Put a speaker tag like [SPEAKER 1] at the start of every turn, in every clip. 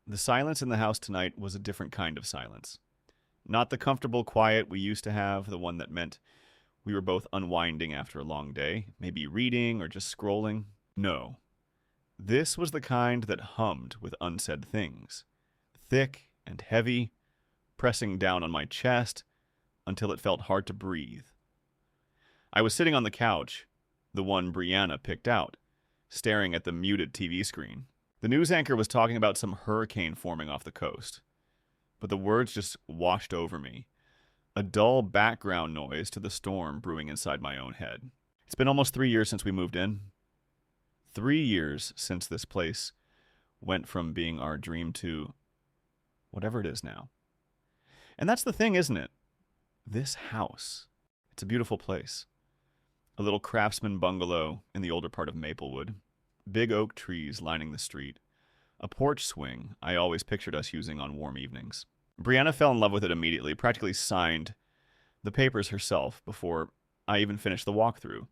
[SPEAKER 1] The silence in the house tonight was a different kind of silence. Not the comfortable quiet we used to have, the one that meant we were both unwinding after a long day, maybe reading or just scrolling. No. This was the kind that hummed with unsaid things. Thick and heavy, pressing down on my chest until it felt hard to breathe. I was sitting on the couch, the one Brianna picked out, staring at the muted TV screen. The news anchor was talking about some hurricane forming off the coast, but the words just washed over me, a dull background noise to the storm brewing inside my own head. It's been almost 3 years since we moved in. 3 years since this place went from being our dream to whatever it is now. And that's the thing, isn't it? This house. It's a beautiful place. A little Craftsman bungalow in the older part of Maplewood. Big oak trees lining the street. A porch swing I always pictured us using on warm evenings. Brianna fell in love with it immediately, practically signed the papers herself before I even finished the walkthrough.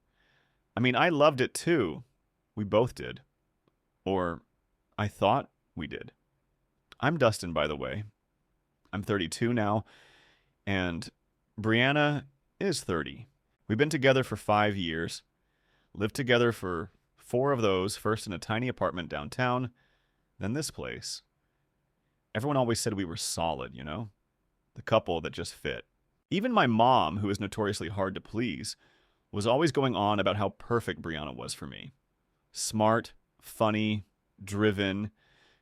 [SPEAKER 1] I mean, I loved it too. We both did. Or I thought we did. I'm Dustin, by the way. I'm 32 now, and Brianna is 30. We've been together for 5 years, lived together for 4 of those, first in a tiny apartment downtown, then this place. Everyone always said we were solid, you know? The couple that just fit. Even my mom, who is notoriously hard to please, was always going on about how perfect Brianna was for me. Smart, funny, driven.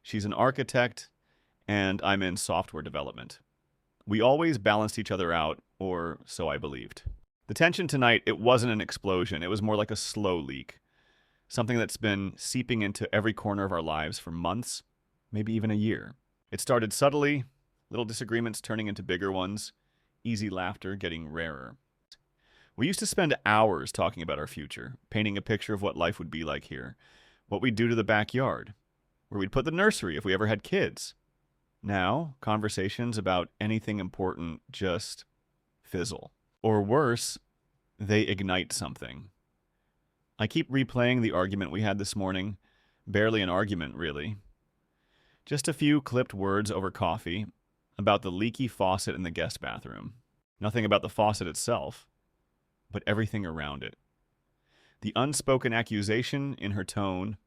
[SPEAKER 1] She's an architect, and I'm in software development. We always balanced each other out, or so I believed. The tension tonight, it wasn't an explosion. It was more like a slow leak. Something that's been seeping into every corner of our lives for months, maybe even a year. It started subtly, little disagreements turning into bigger ones, easy laughter getting rarer. We used to spend hours talking about our future, painting a picture of what life would be like here, what we'd do to the backyard, where we'd put the nursery if we ever had kids. Now, conversations about anything important just fizzle. Or worse, they ignite something. I keep replaying the argument we had this morning. Barely an argument, really. Just a few clipped words over coffee about the leaky faucet in the guest bathroom. Nothing about the faucet itself, but everything around it. The unspoken accusation in her tone,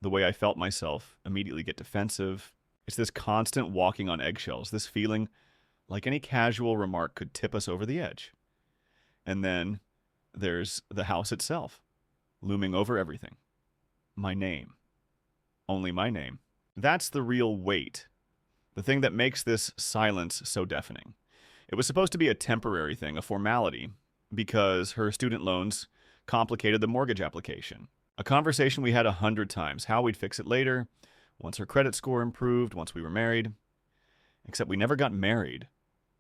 [SPEAKER 1] the way I felt myself immediately get defensive. It's this constant walking on eggshells, this feeling like any casual remark could tip us over the edge. And then there's the house itself, looming over everything. My name. Only my name. That's the real weight. The thing that makes this silence so deafening. It was supposed to be a temporary thing, a formality, because her student loans complicated the mortgage application. A conversation we had 100 times, how we'd fix it later, once her credit score improved, once we were married. Except we never got married.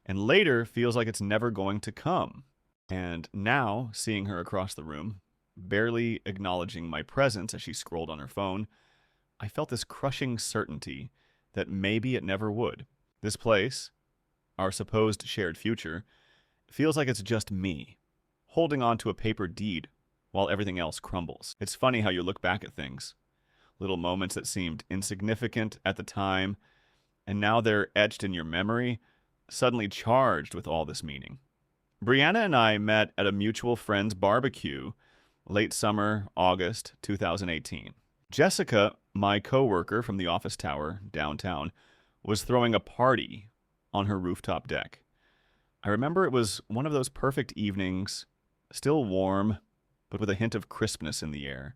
[SPEAKER 1] And later feels like it's never going to come. And now, seeing her across the room, barely acknowledging my presence as she scrolled on her phone, I felt this crushing certainty that maybe it never would. This place, our supposed shared future, feels like it's just me, holding on to a paper deed while everything else crumbles. It's funny how you look back at things. Little moments that seemed insignificant at the time, and now they're etched in your memory, suddenly charged with all this meaning. Brianna and I met at a mutual friend's barbecue, late summer, August 2018. Jessica, my coworker from the office tower downtown, was throwing a party on her rooftop deck. I remember it was one of those perfect evenings, still warm, but with a hint of crispness in the air.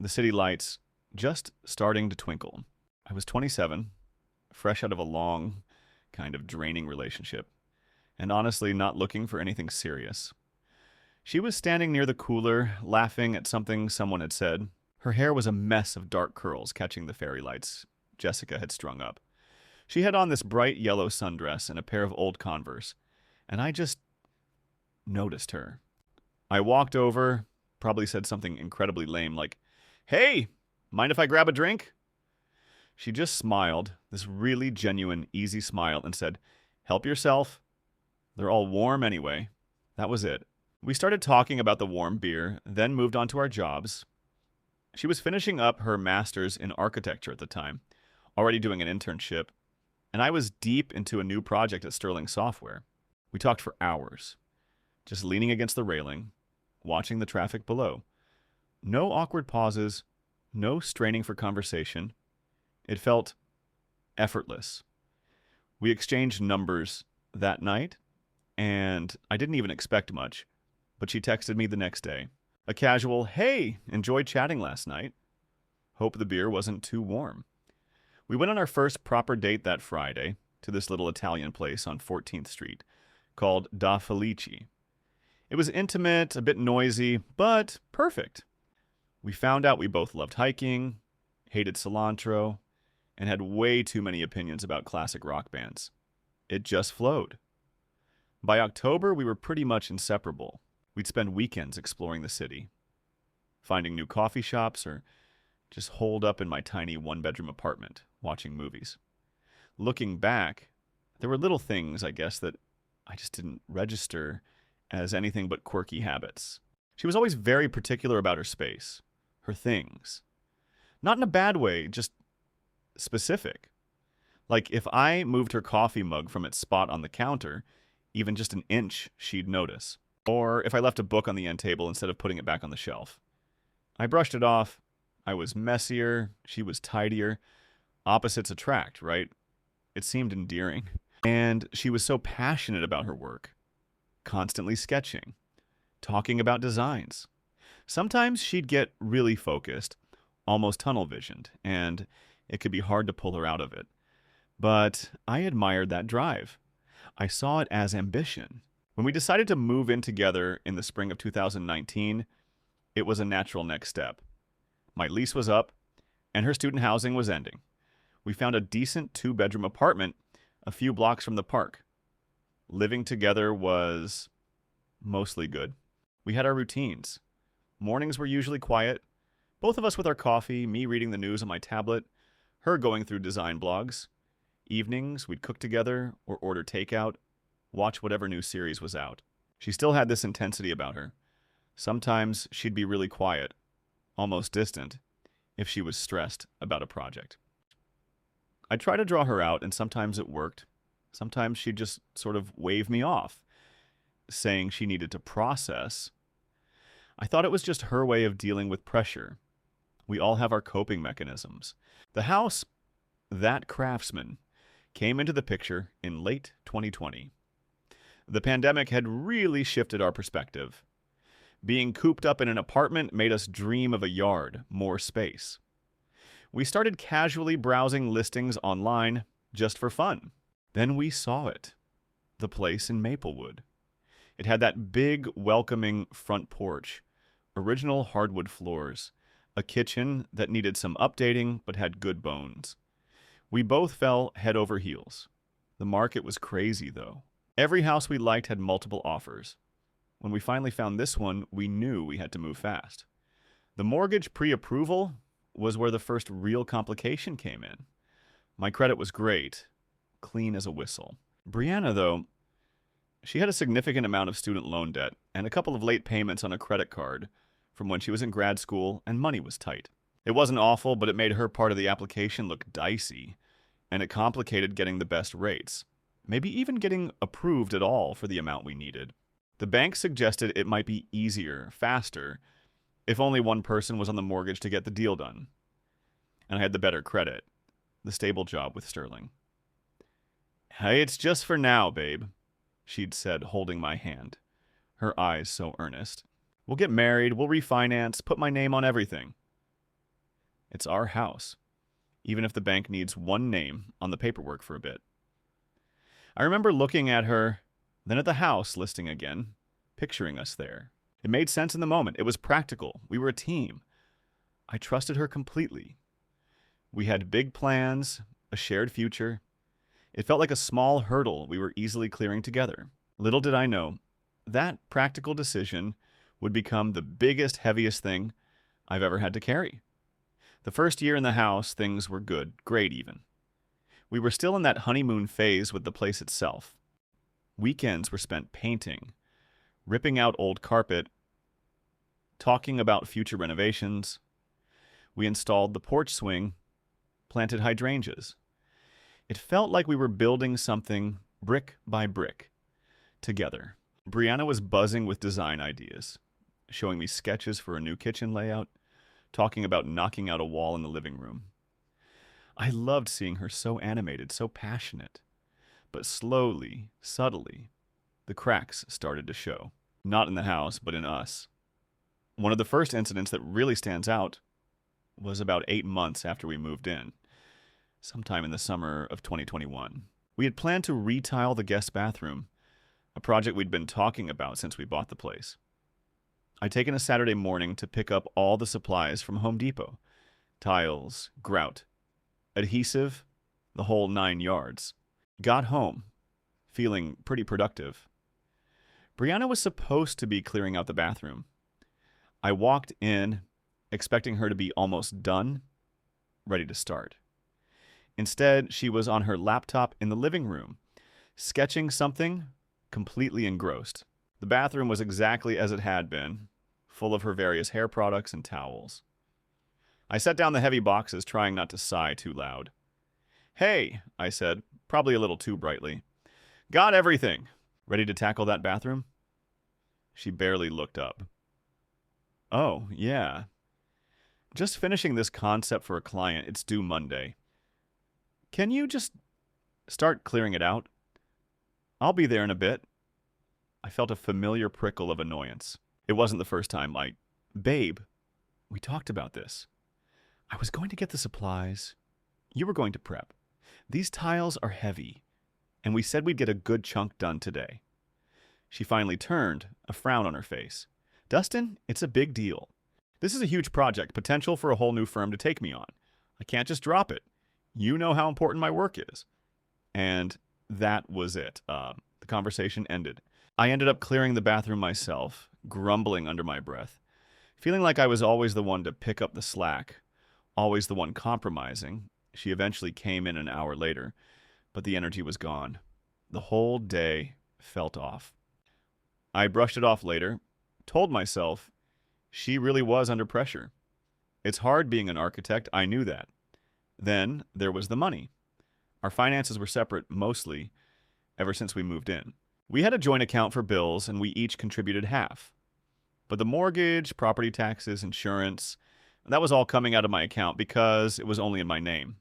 [SPEAKER 1] The city lights just starting to twinkle. I was 27, fresh out of a long, kind of draining relationship, and honestly not looking for anything serious. She was standing near the cooler, laughing at something someone had said. Her hair was a mess of dark curls catching the fairy lights Jessica had strung up. She had on this bright yellow sundress and a pair of old Converse, and I just noticed her. I walked over, probably said something incredibly lame like, "Hey, mind if I grab a drink?" She just smiled, this really genuine, easy smile, and said, "Help yourself. They're all warm anyway." That was it. We started talking about the warm beer, then moved on to our jobs. She was finishing up her master's in architecture at the time, already doing an internship, and I was deep into a new project at Sterling Software. We talked for hours, just leaning against the railing, watching the traffic below. No awkward pauses, no straining for conversation. It felt effortless. We exchanged numbers that night, and I didn't even expect much, but she texted me the next day. A casual, "Hey, enjoyed chatting last night. Hope the beer wasn't too warm." We went on our first proper date that Friday to this little Italian place on 14th Street called Da Felice. It was intimate, a bit noisy, but perfect. We found out we both loved hiking, hated cilantro, and had way too many opinions about classic rock bands. It just flowed. By October, we were pretty much inseparable. We'd spend weekends exploring the city, finding new coffee shops, or just holed up in my tiny one-bedroom apartment, watching movies. Looking back, there were little things, I guess, that I just didn't register as anything but quirky habits. She was always very particular about her space, her things. Not in a bad way, just specific. Like if I moved her coffee mug from its spot on the counter, even just an inch, she'd notice. Or if I left a book on the end table instead of putting it back on the shelf. I brushed it off. I was messier, she was tidier. Opposites attract, right? It seemed endearing. And she was so passionate about her work, constantly sketching, talking about designs. Sometimes she'd get really focused, almost tunnel-visioned, and it could be hard to pull her out of it. But I admired that drive. I saw it as ambition. When we decided to move in together in the spring of 2019, it was a natural next step. My lease was up, and her student housing was ending. We found a decent 2-bedroom apartment a few blocks from the park. Living together was mostly good. We had our routines. Mornings were usually quiet, both of us with our coffee, me reading the news on my tablet, her going through design blogs. Evenings, we'd cook together or order takeout, watch whatever new series was out. She still had this intensity about her. Sometimes she'd be really quiet, almost distant, if she was stressed about a project. I'd try to draw her out, and sometimes it worked. Sometimes she'd just sort of wave me off, saying she needed to process. I thought it was just her way of dealing with pressure. We all have our coping mechanisms. The house, that Craftsman, came into the picture in late 2020. The pandemic had really shifted our perspective. Being cooped up in an apartment made us dream of a yard, more space. We started casually browsing listings online just for fun. Then we saw it. The place in Maplewood. It had that big, welcoming front porch, original hardwood floors, a kitchen that needed some updating but had good bones. We both fell head over heels. The market was crazy, though. Every house we liked had multiple offers. When we finally found this one, we knew we had to move fast. The mortgage pre-approval was where the first real complication came in. My credit was great, clean as a whistle. Brianna, though, she had a significant amount of student loan debt and a couple of late payments on a credit card from when she was in grad school and money was tight. It wasn't awful, but it made her part of the application look dicey, and it complicated getting the best rates, maybe even getting approved at all for the amount we needed. The bank suggested it might be easier, faster, if only one person was on the mortgage to get the deal done. And I had the better credit, the stable job with Sterling. "Hey, it's just for now, babe," she'd said, holding my hand, her eyes so earnest. "We'll get married, we'll refinance, put my name on everything. It's our house, even if the bank needs one name on the paperwork for a bit." I remember looking at her, then at the house listing again, picturing us there. It made sense in the moment. It was practical. We were a team. I trusted her completely. We had big plans, a shared future. It felt like a small hurdle we were easily clearing together. Little did I know, that practical decision would become the biggest, heaviest thing I've ever had to carry. The first year in the house, things were good, great even. We were still in that honeymoon phase with the place itself. Weekends were spent painting, ripping out old carpet, talking about future renovations. We installed the porch swing, planted hydrangeas. It felt like we were building something brick by brick together. Brianna was buzzing with design ideas, showing me sketches for a new kitchen layout, talking about knocking out a wall in the living room. I loved seeing her so animated, so passionate. But slowly, subtly, the cracks started to show. Not in the house, but in us. One of the first incidents that really stands out was about 8 months after we moved in, sometime in the summer of 2021. We had planned to retile the guest bathroom, a project we'd been talking about since we bought the place. I'd taken a Saturday morning to pick up all the supplies from Home Depot. Tiles, grout, adhesive, the whole 9 yards. Got home, feeling pretty productive. Brianna was supposed to be clearing out the bathroom. I walked in, expecting her to be almost done, ready to start. Instead, she was on her laptop in the living room, sketching something, completely engrossed. The bathroom was exactly as it had been, full of her various hair products and towels. I set down the heavy boxes, trying not to sigh too loud. "Hey," I said, probably a little too brightly. "Got everything. Ready to tackle that bathroom?" She barely looked up. "Oh, yeah. Just finishing this concept for a client. It's due Monday. Can you just start clearing it out? I'll be there in a bit." I felt a familiar prickle of annoyance. It wasn't the first time. "Babe, we talked about this. I was going to get the supplies. You were going to prep. These tiles are heavy, and we said we'd get a good chunk done today." She finally turned, a frown on her face. "Dustin, it's a big deal. This is a huge project, potential for a whole new firm to take me on. I can't just drop it. You know how important my work is." And that was it. The conversation ended. I ended up clearing the bathroom myself, grumbling under my breath, feeling like I was always the one to pick up the slack, always the one compromising. She eventually came in an hour later, but the energy was gone. The whole day felt off. I brushed it off later, told myself she really was under pressure. It's hard being an architect, I knew that. Then there was the money. Our finances were separate mostly ever since we moved in. We had a joint account for bills, and we each contributed half. But the mortgage, property taxes, insurance, that was all coming out of my account because it was only in my name.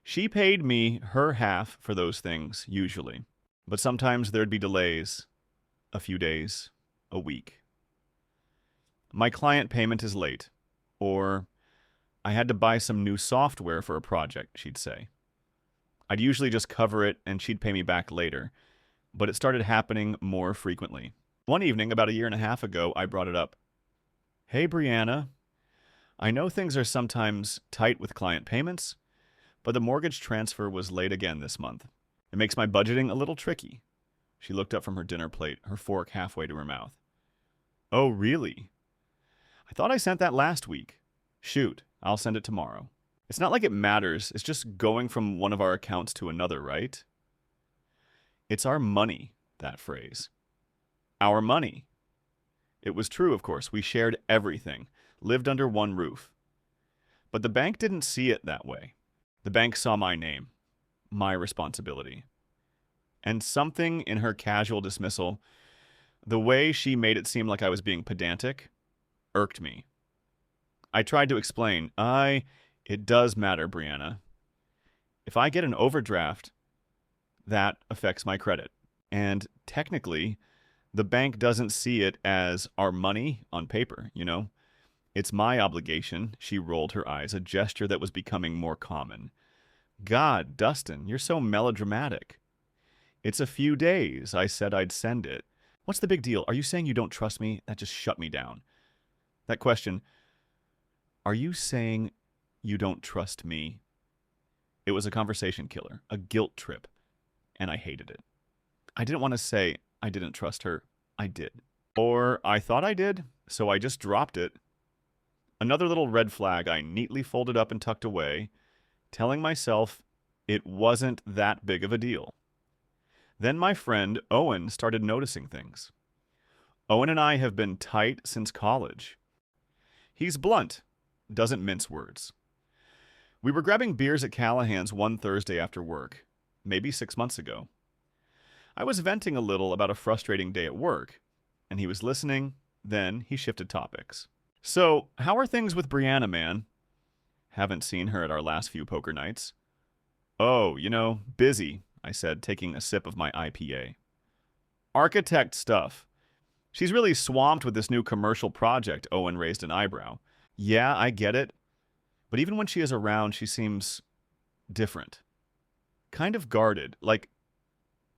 [SPEAKER 1] She paid me her half for those things, usually. But sometimes there'd be delays. A few days, a week. "My client payment is late," or "I had to buy some new software for a project," she'd say. I'd usually just cover it and she'd pay me back later, but it started happening more frequently. One evening, about 1.5 years ago, I brought it up. "Hey, Brianna, I know things are sometimes tight with client payments, but the mortgage transfer was late again this month. It makes my budgeting a little tricky." She looked up from her dinner plate, her fork halfway to her mouth. "Oh, really? I thought I sent that last week." "Shoot, I'll send it tomorrow." It's not like it matters. It's just going from one of our accounts to another, right? It's our money, that phrase. Our money. It was true, of course. We shared everything, lived under one roof. But the bank didn't see it that way. The bank saw my name, my responsibility. And something in her casual dismissal, the way she made it seem like I was being pedantic, irked me. I tried to explain, it does matter, Brianna. If I get an overdraft, that affects my credit. And technically, the bank doesn't see it as our money on paper, you know? It's my obligation. She rolled her eyes, a gesture that was becoming more common. God, Dustin, you're so melodramatic. It's a few days. I said I'd send it. What's the big deal? Are you saying you don't trust me? That just shut me down. That question, are you saying you don't trust me? It was a conversation killer, a guilt trip, and I hated it. I didn't want to say I didn't trust her. I did. Or I thought I did, so I just dropped it. Another little red flag I neatly folded up and tucked away, telling myself it wasn't that big of a deal. Then my friend Owen started noticing things. Owen and I have been tight since college. He's blunt, doesn't mince words. We were grabbing beers at Callahan's one Thursday after work, maybe 6 months ago. I was venting a little about a frustrating day at work, and he was listening. Then he shifted topics. So, how are things with Brianna, man? Haven't seen her at our last few poker nights. Oh, busy, I said, taking a sip of my IPA. Architect stuff. She's really swamped with this new commercial project, Owen raised an eyebrow. Yeah, I get it. But even when she is around, she seems different. Kind of guarded. Like,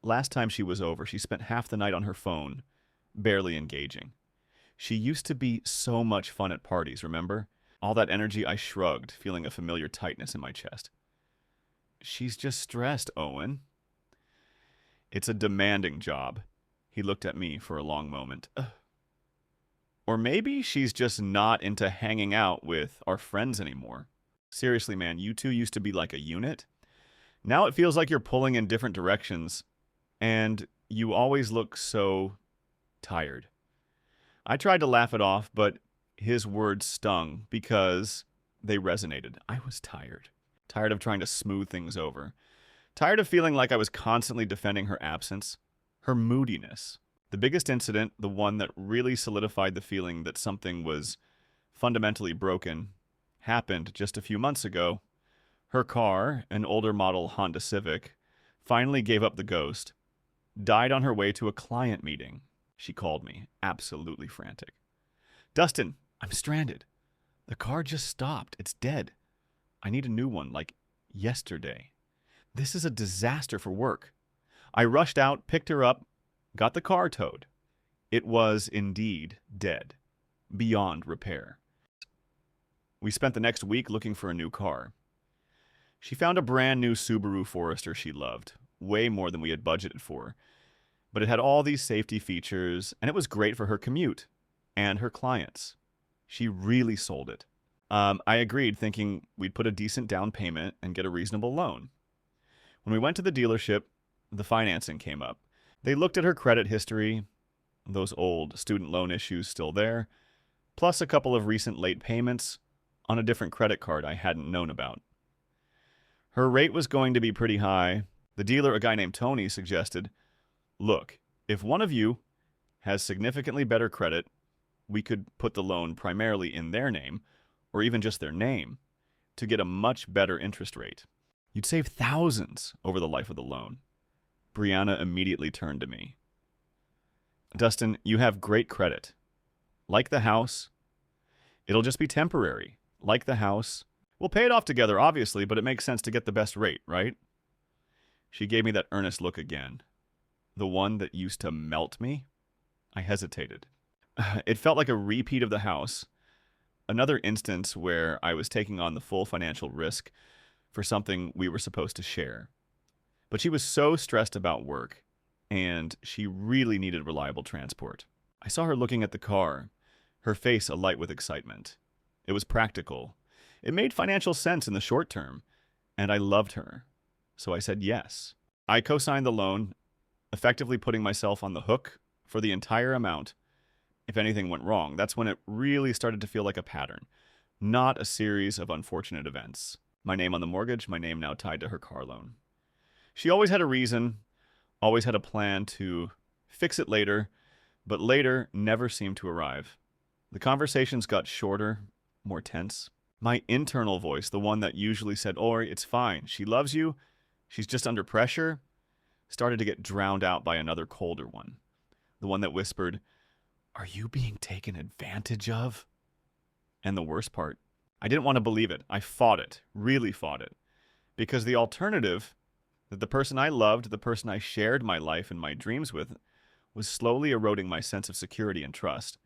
[SPEAKER 1] last time she was over, she spent half the night on her phone, barely engaging. She used to be so much fun at parties, remember? All that energy, I shrugged, feeling a familiar tightness in my chest. She's just stressed, Owen. It's a demanding job. He looked at me for a long moment. Ugh. Or maybe she's just not into hanging out with our friends anymore. Seriously, man, you two used to be like a unit. Now it feels like you're pulling in different directions, and you always look so tired. I tried to laugh it off, but his words stung because they resonated. I was tired. Tired of trying to smooth things over. Tired of feeling like I was constantly defending her absence, her moodiness. The biggest incident, the one that really solidified the feeling that something was fundamentally broken, happened just a few months ago. Her car, an older model Honda Civic, finally gave up the ghost, died on her way to a client meeting. She called me, absolutely frantic. Dustin, I'm stranded. The car just stopped. It's dead. I need a new one, like yesterday. This is a disaster for work. I rushed out, picked her up, got the car towed. It was indeed dead, beyond repair. We spent the next week looking for a new car. She found a brand new Subaru Forester she loved, way more than we had budgeted for. But it had all these safety features, and it was great for her commute and her clients. She really sold it. I agreed, thinking we'd put a decent down payment and get a reasonable loan. When we went to the dealership, the financing came up. They looked at her credit history, those old student loan issues still there, plus a couple of recent late payments on a different credit card I hadn't known about. Her rate was going to be pretty high. The dealer, a guy named Tony, suggested, look, if one of you has significantly better credit, we could put the loan primarily in their name, or even just their name, to get a much better interest rate. You'd save thousands over the life of the loan. Brianna immediately turned to me. Dustin, you have great credit. Like the house, it'll just be temporary. Like the house, we'll pay it off together, obviously, but it makes sense to get the best rate, right? She gave me that earnest look again. The one that used to melt me? I hesitated. It felt like a repeat of the house. Another instance where I was taking on the full financial risk for something we were supposed to share. But she was so stressed about work, and she really needed reliable transport. I saw her looking at the car, her face alight with excitement. It was practical. It made financial sense in the short term, and I loved her. So I said yes. I co-signed the loan, effectively putting myself on the hook for the entire amount. If anything went wrong, that's when it really started to feel like a pattern, not a series of unfortunate events. My name on the mortgage, my name now tied to her car loan. She always had a reason, always had a plan to fix it later, but later never seemed to arrive. The conversations got shorter, more tense. My internal voice, the one that usually said, Ori, it's fine, she loves you, she's just under pressure, started to get drowned out by another colder one. The one that whispered, are you being taken advantage of? And the worst part, I didn't want to believe it. I fought it, really fought it. Because the alternative, that the person I loved, the person I shared my life and my dreams with, was slowly eroding my sense of security and trust,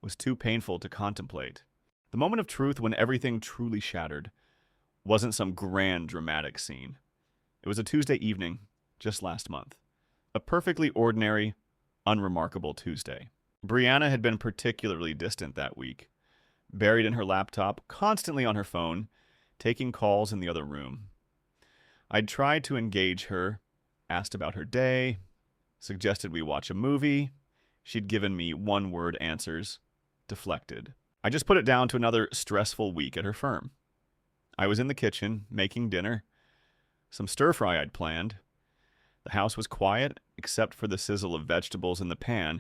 [SPEAKER 1] was too painful to contemplate. The moment of truth when everything truly shattered wasn't some grand dramatic scene. It was a Tuesday evening, just last month. A perfectly ordinary, unremarkable Tuesday. Brianna had been particularly distant that week, buried in her laptop, constantly on her phone, taking calls in the other room. I'd tried to engage her, asked about her day, suggested we watch a movie. She'd given me one-word answers, deflected. I just put it down to another stressful week at her firm. I was in the kitchen, making dinner. Some stir-fry I'd planned. The house was quiet, except for the sizzle of vegetables in the pan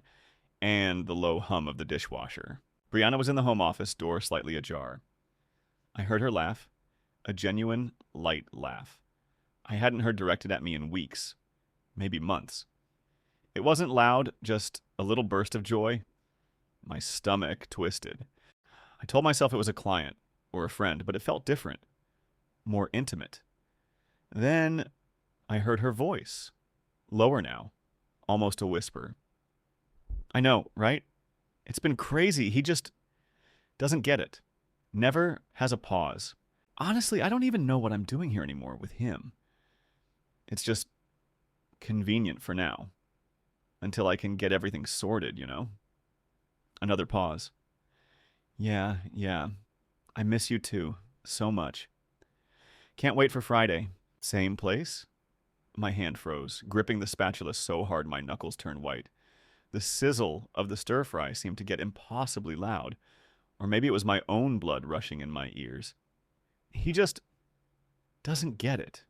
[SPEAKER 1] and the low hum of the dishwasher. Brianna was in the home office, door slightly ajar. I heard her laugh, a genuine, light laugh. I hadn't heard directed at me in weeks, maybe months. It wasn't loud, just a little burst of joy. My stomach twisted. I told myself it was a client or a friend, but it felt different, more intimate. Then I heard her voice, lower now, almost a whisper. I know, right? It's been crazy. He just doesn't get it. Never has a pause. Honestly, I don't even know what I'm doing here anymore with him. It's just convenient for now. Until I can get everything sorted, you know? Another pause. Yeah. I miss you too. So much. Can't wait for Friday. Same place? My hand froze, gripping the spatula so hard my knuckles turned white. The sizzle of the stir-fry seemed to get impossibly loud. Or maybe it was my own blood rushing in my ears. He just doesn't get it.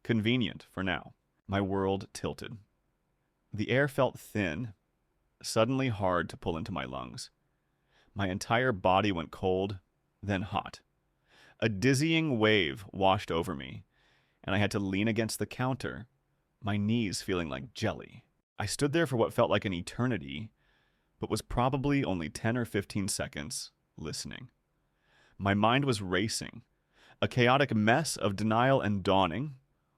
[SPEAKER 1] Convenient for now. My world tilted. The air felt thin, suddenly hard to pull into my lungs. My entire body went cold, then hot. A dizzying wave washed over me, and I had to lean against the counter, my knees feeling like jelly. I stood there for what felt like an eternity, but was probably only 10 or 15 seconds, listening. My mind was racing, a chaotic mess of denial and dawning,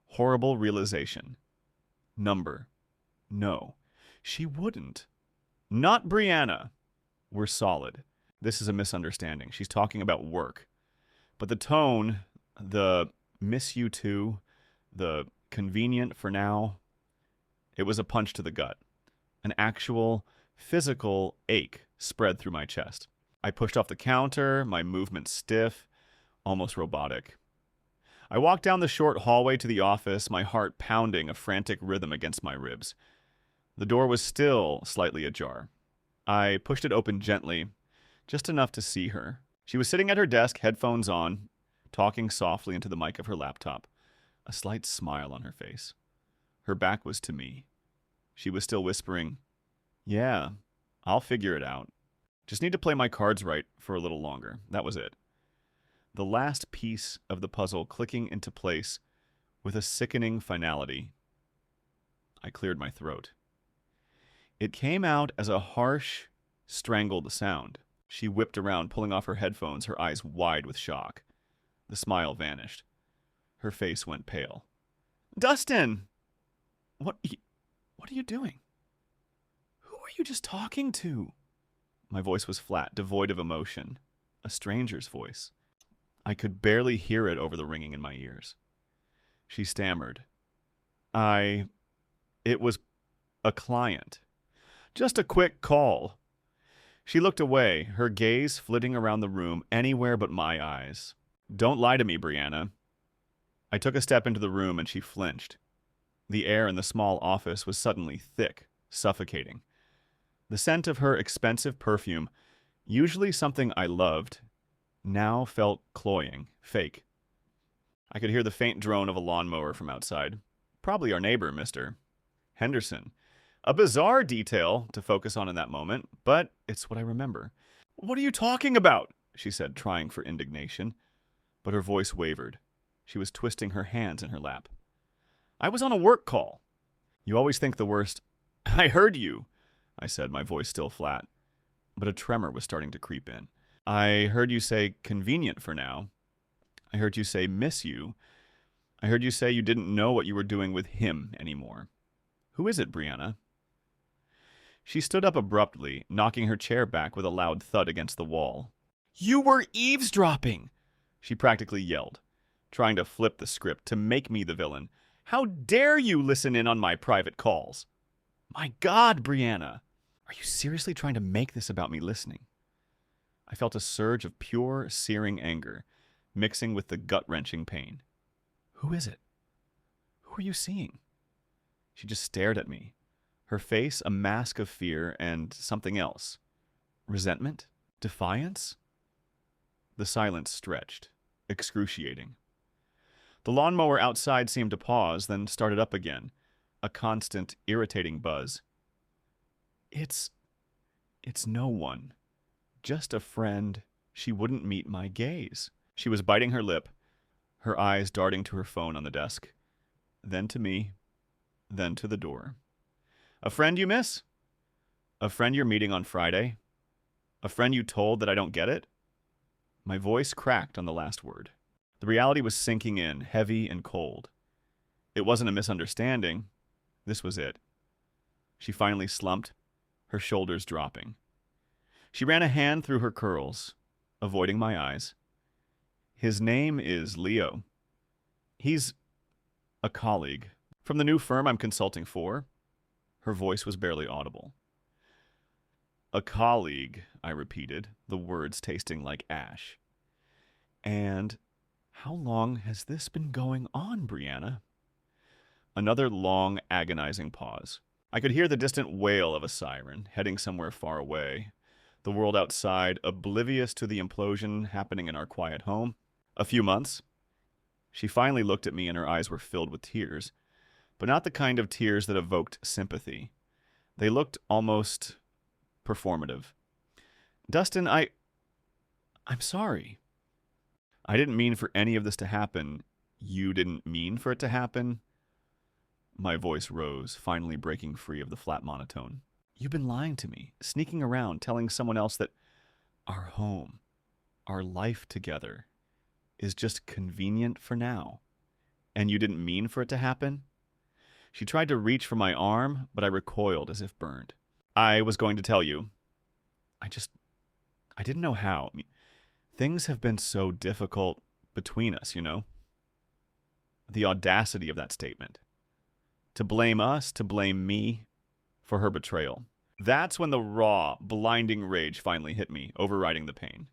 [SPEAKER 1] horrible realization. Number. No, she wouldn't. Not Brianna. We're solid. This is a misunderstanding. She's talking about work. But the tone, the miss you too, the convenient for now, it was a punch to the gut. An actual physical ache spread through my chest. I pushed off the counter, my movement stiff, almost robotic. I walked down the short hallway to the office, my heart pounding a frantic rhythm against my ribs. The door was still slightly ajar. I pushed it open gently, just enough to see her. She was sitting at her desk, headphones on, talking softly into the mic of her laptop, a slight smile on her face. Her back was to me. She was still whispering, "Yeah, I'll figure it out. Just need to play my cards right for a little longer." That was it. The last piece of the puzzle clicking into place with a sickening finality. I cleared my throat. It came out as a harsh, strangled sound. She whipped around, pulling off her headphones, her eyes wide with shock. The smile vanished. Her face went pale. "Dustin! What are you doing? Who were you just talking to?" My voice was flat, devoid of emotion. A stranger's voice. I could barely hear it over the ringing in my ears. She stammered. It was a client. Just a quick call." She looked away, her gaze flitting around the room anywhere but my eyes. "Don't lie to me, Brianna." I took a step into the room and she flinched. The air in the small office was suddenly thick, suffocating. The scent of her expensive perfume, usually something I loved, now felt cloying, fake. I could hear the faint drone of a lawnmower from outside. Probably our neighbor, Mr. Henderson. A bizarre detail to focus on in that moment, but it's what I remember. "What are you talking about?" she said, trying for indignation. But her voice wavered. She was twisting her hands in her lap. "I was on a work call." "You always think the worst." "I heard you," I said, my voice still flat. But a tremor was starting to creep in. "I heard you say convenient for now. I heard you say miss you. I heard you say you didn't know what you were doing with him anymore. Who is it, Brianna?" She stood up abruptly, knocking her chair back with a loud thud against the wall. "You were eavesdropping!" she practically yelled, trying to flip the script to make me the villain. "How dare you listen in on my private calls?" "My God, Brianna! Are you seriously trying to make this about me listening?" I felt a surge of pure, searing anger, mixing with the gut-wrenching pain. "Who is it? Who are you seeing?" She just stared at me, her face a mask of fear and something else. Resentment? Defiance? The silence stretched. excruciating. The lawnmower outside seemed to pause, then started up again, a constant, irritating buzz. It's no one. Just a friend. She wouldn't meet my gaze. She was biting her lip, her eyes darting to her phone on the desk. Then to me, then to the door. A friend you miss? A friend you're meeting on Friday? A friend you told that I don't get it? My voice cracked on the last word. The reality was sinking in, heavy and cold. It wasn't a misunderstanding. This was it. She finally slumped, her shoulders dropping. She ran a hand through her curls, avoiding my eyes. His name is Leo. He's a colleague from the new firm I'm consulting for. Her voice was barely audible. A colleague, I repeated, the words tasting like ash. And how long has this been going on, Brianna? Another long, agonizing pause. I could hear the distant wail of a siren, heading somewhere far away. The world outside, oblivious to the implosion happening in our quiet home. A few months. She finally looked at me and her eyes were filled with tears, but not the kind of tears that evoked sympathy. They looked almost performative. Dustin, I'm sorry. I didn't mean for any of this to happen. You didn't mean for it to happen? My voice rose, finally breaking free of the flat monotone. You've been lying to me, sneaking around, telling someone else that our home, our life together, is just convenient for now. And you didn't mean for it to happen? She tried to reach for my arm, but I recoiled as if burned. I was going to tell you. I didn't know how. Things have been so difficult between us, you know? The audacity of that statement. To blame us, to blame me for her betrayal. That's when the raw, blinding rage finally hit me, overriding the pain.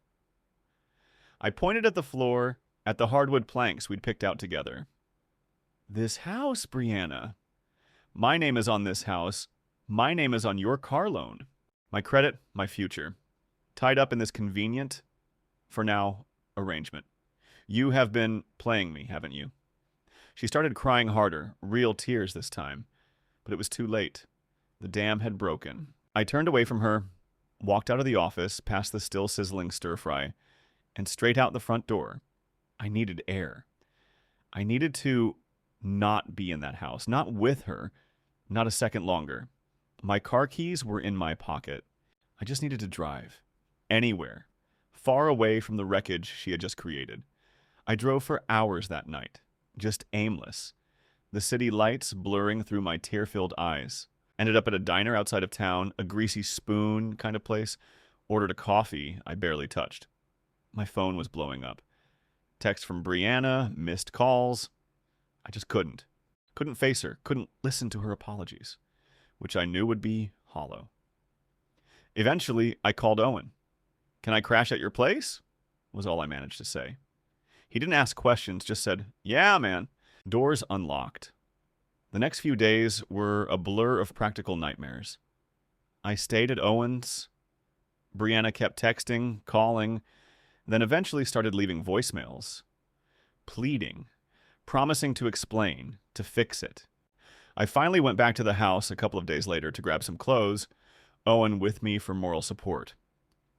[SPEAKER 1] I pointed at the floor, at the hardwood planks we'd picked out together. This house, Brianna. My name is on this house. My name is on your car loan. My credit, my future. Tied up in this convenient, for now, arrangement. You have been playing me, haven't you? She started crying harder, real tears this time. But it was too late. The dam had broken. I turned away from her, walked out of the office, past the still sizzling stir-fry, and straight out the front door. I needed air. I needed to not be in that house, not with her, not a second longer. My car keys were in my pocket. I just needed to drive. Anywhere. Far away from the wreckage she had just created. I drove for hours that night, just aimless. The city lights blurring through my tear-filled eyes. Ended up at a diner outside of town, a greasy spoon kind of place. Ordered a coffee I barely touched. My phone was blowing up. Text from Brianna, missed calls. I just couldn't. Couldn't face her, couldn't listen to her apologies, which I knew would be hollow. Eventually, I called Owen. Can I crash at your place? Was all I managed to say. He didn't ask questions, just said, yeah, man. Doors unlocked. The next few days were a blur of practical nightmares. I stayed at Owen's. Brianna kept texting, calling, then eventually started leaving voicemails. Pleading, promising to explain, to fix it. I finally went back to the house a couple of days later to grab some clothes, Owen with me for moral support.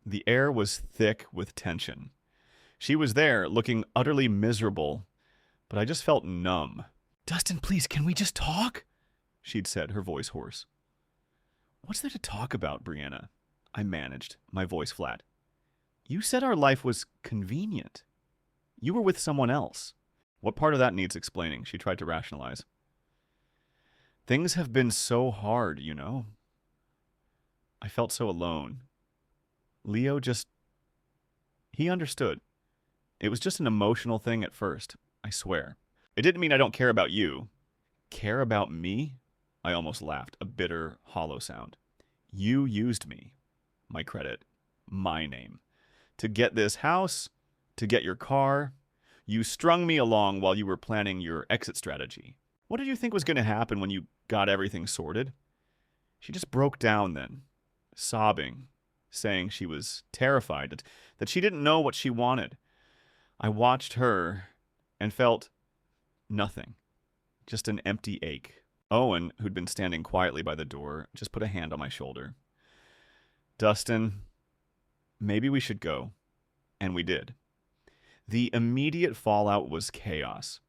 [SPEAKER 1] The air was thick with tension. She was there, looking utterly miserable, but I just felt numb. Dustin, please, can we just talk? She'd said, her voice hoarse. What's there to talk about, Brianna? I managed, my voice flat. You said our life was convenient. You were with someone else. What part of that needs explaining? She tried to rationalize. Things have been so hard, you know. I felt so alone. Leo he understood. It was just an emotional thing at first, I swear. It didn't mean I don't care about you. Care about me? I almost laughed, a bitter, hollow sound. You used me, my credit, my name, to get this house, to get your car. You strung me along while you were planning your exit strategy. What did you think was going to happen when you got everything sorted? She just broke down then, sobbing, saying she was terrified, that she didn't know what she wanted. I watched her and felt nothing, just an empty ache. Owen, who'd been standing quietly by the door, just put a hand on my shoulder. Dustin, maybe we should go. And we did. The immediate fallout was chaos.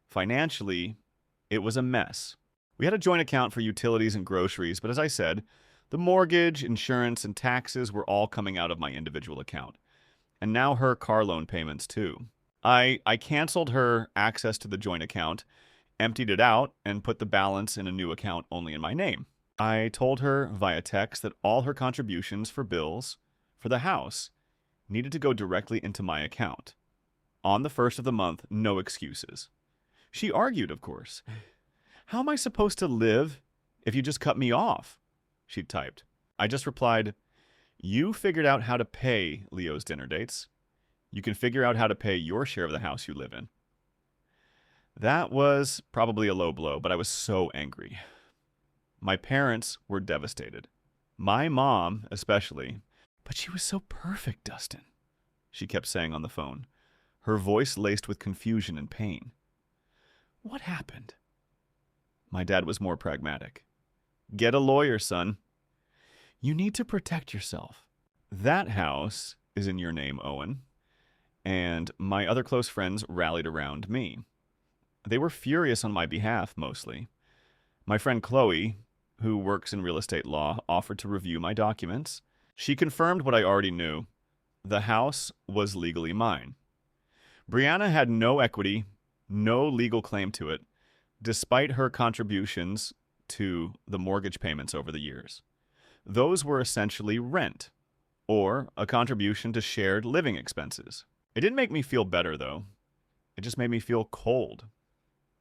[SPEAKER 1] Financially, it was a mess. We had a joint account for utilities and groceries, but as I said, the mortgage, insurance, and taxes were all coming out of my individual account. And now her car loan payments, too. I canceled her access to the joint account, emptied it out, and put the balance in a new account only in my name. I told her via text that all her contributions for bills for the house needed to go directly into my account. On the first of the month, no excuses. She argued, of course. How am I supposed to live if you just cut me off? She typed. I just replied, you figured out how to pay Leo's dinner dates. You can figure out how to pay your share of the house you live in. That was probably a low blow, but I was so angry. My parents were devastated. My mom, especially. But she was so perfect, Dustin, she kept saying on the phone, her voice laced with confusion and pain. What happened? My dad was more pragmatic. Get a lawyer, son. You need to protect yourself. That house is in your name, Owen. And my other close friends rallied around me. They were furious on my behalf, mostly. My friend Chloe, who works in real estate law, offered to review my documents. She confirmed what I already knew. The house was legally mine. Brianna had no equity, no legal claim to it, despite her contributions to the mortgage payments over the years. Those were essentially rent, or a contribution to shared living expenses. It didn't make me feel better, though. It just made me feel cold,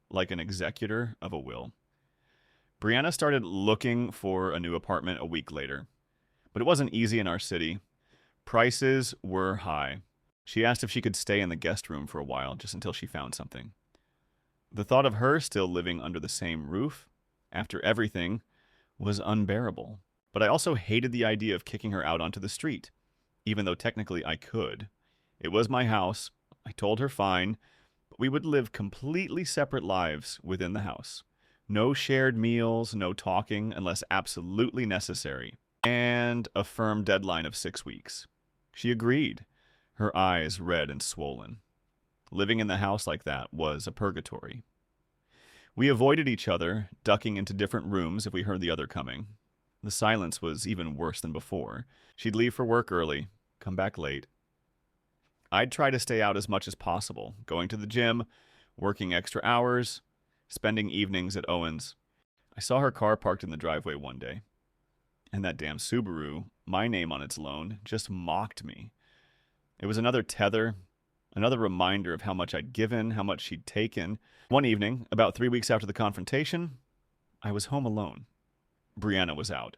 [SPEAKER 1] like an executor of a will. Brianna started looking for a new apartment a week later, but it wasn't easy in our city. Prices were high. She asked if she could stay in the guest room for a while, just until she found something. The thought of her still living under the same roof, after everything, was unbearable. But I also hated the idea of kicking her out onto the street, even though technically I could. It was my house. I told her fine, but we would live completely separate lives within the house. No shared meals, no talking unless absolutely necessary, and a firm deadline of 6 weeks. She agreed, her eyes red and swollen. Living in the house like that was a purgatory. We avoided each other, ducking into different rooms if we heard the other coming. The silence was even worse than before. She'd leave for work early, come back late. I'd try to stay out as much as possible, going to the gym, working extra hours, spending evenings at Owen's. I saw her car parked in the driveway one day, and that damn Subaru, my name on its loan, just mocked me. It was another tether, another reminder of how much I'd given, how much she'd taken. One evening, about 3 weeks after the confrontation, I was home alone. Brianna was out.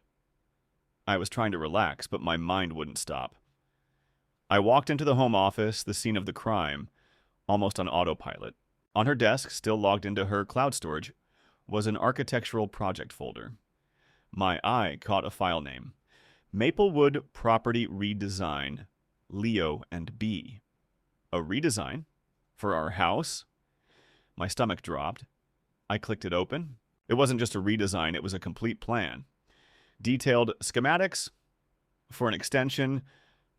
[SPEAKER 1] I was trying to relax, but my mind wouldn't stop. I walked into the home office, the scene of the crime, almost on autopilot. On her desk, still logged into her cloud storage, was an architectural project folder. My eye caught a file name. Maplewood Property Redesign, Leo and B. A redesign? For our house? My stomach dropped. I clicked it open. It wasn't just a redesign, it was a complete plan. Detailed schematics for an extension,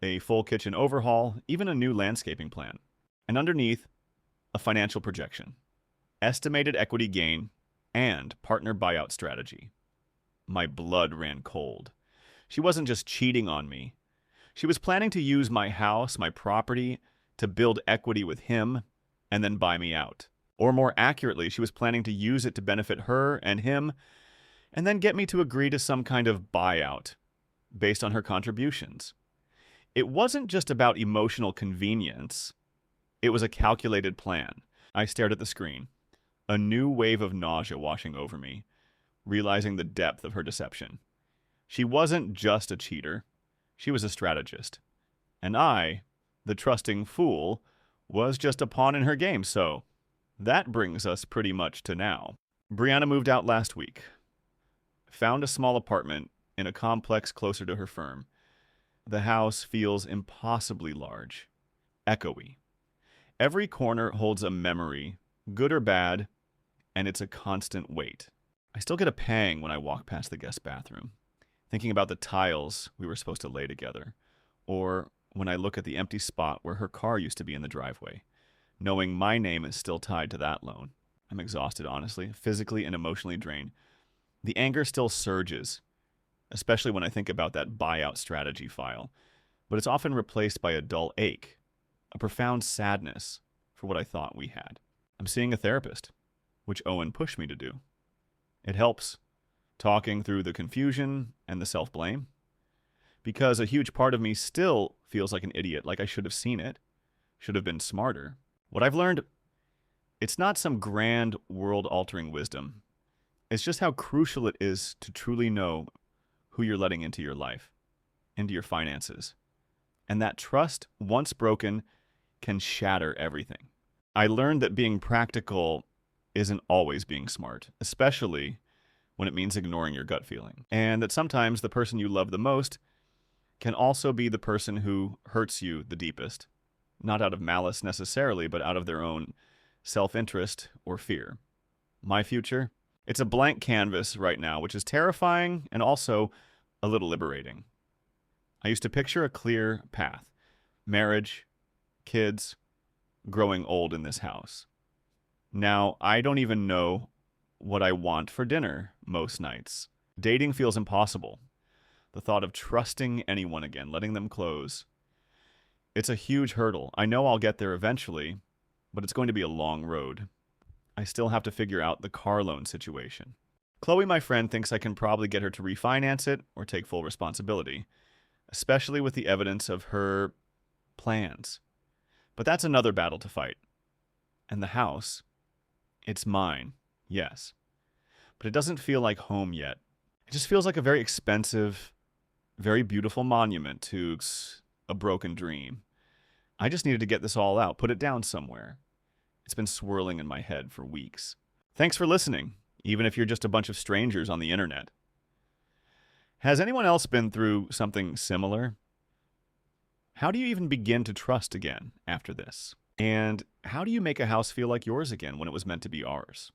[SPEAKER 1] a full kitchen overhaul, even a new landscaping plan. And underneath, a financial projection, estimated equity gain, and partner buyout strategy. My blood ran cold. She wasn't just cheating on me. She was planning to use my house, my property, to build equity with him and then buy me out. Or more accurately, she was planning to use it to benefit her and him and then get me to agree to some kind of buyout based on her contributions. It wasn't just about emotional convenience. It was a calculated plan. I stared at the screen, a new wave of nausea washing over me, realizing the depth of her deception. She wasn't just a cheater. She was a strategist. And I, the trusting fool, was just a pawn in her game, so that brings us pretty much to now. Brianna moved out last week. Found a small apartment in a complex closer to her firm. The house feels impossibly large, echoey. Every corner holds a memory, good or bad, and it's a constant weight. I still get a pang when I walk past the guest bathroom, thinking about the tiles we were supposed to lay together, or when I look at the empty spot where her car used to be in the driveway, knowing my name is still tied to that loan. I'm exhausted, honestly, physically and emotionally drained. The anger still surges, especially when I think about that buyout strategy file, but it's often replaced by a dull ache, a profound sadness for what I thought we had. I'm seeing a therapist, which Owen pushed me to do. It helps, talking through the confusion and the self-blame, because a huge part of me still feels like an idiot, like I should have seen it, should have been smarter. What I've learned, it's not some grand world-altering wisdom. It's just how crucial it is to truly know who you're letting into your life, into your finances. And that trust, once broken, can shatter everything. I learned that being practical isn't always being smart, especially when it means ignoring your gut feeling. And that sometimes the person you love the most can also be the person who hurts you the deepest, not out of malice necessarily, but out of their own self-interest or fear. My future? It's a blank canvas right now, which is terrifying and also a little liberating. I used to picture a clear path. Marriage, kids, growing old in this house. Now, I don't even know what I want for dinner most nights. Dating feels impossible. The thought of trusting anyone again, letting them close. It's a huge hurdle. I know I'll get there eventually, but it's going to be a long road. I still have to figure out the car loan situation. Chloe, my friend, thinks I can probably get her to refinance it or take full responsibility, especially with the evidence of her plans. But that's another battle to fight. And the house, it's mine, yes. But it doesn't feel like home yet. It just feels like a very expensive, very beautiful monument to a broken dream. I just needed to get this all out, put it down somewhere. It's been swirling in my head for weeks. Thanks for listening, even if you're just a bunch of strangers on the internet. Has anyone else been through something similar? How do you even begin to trust again after this? And how do you make a house feel like yours again when it was meant to be ours?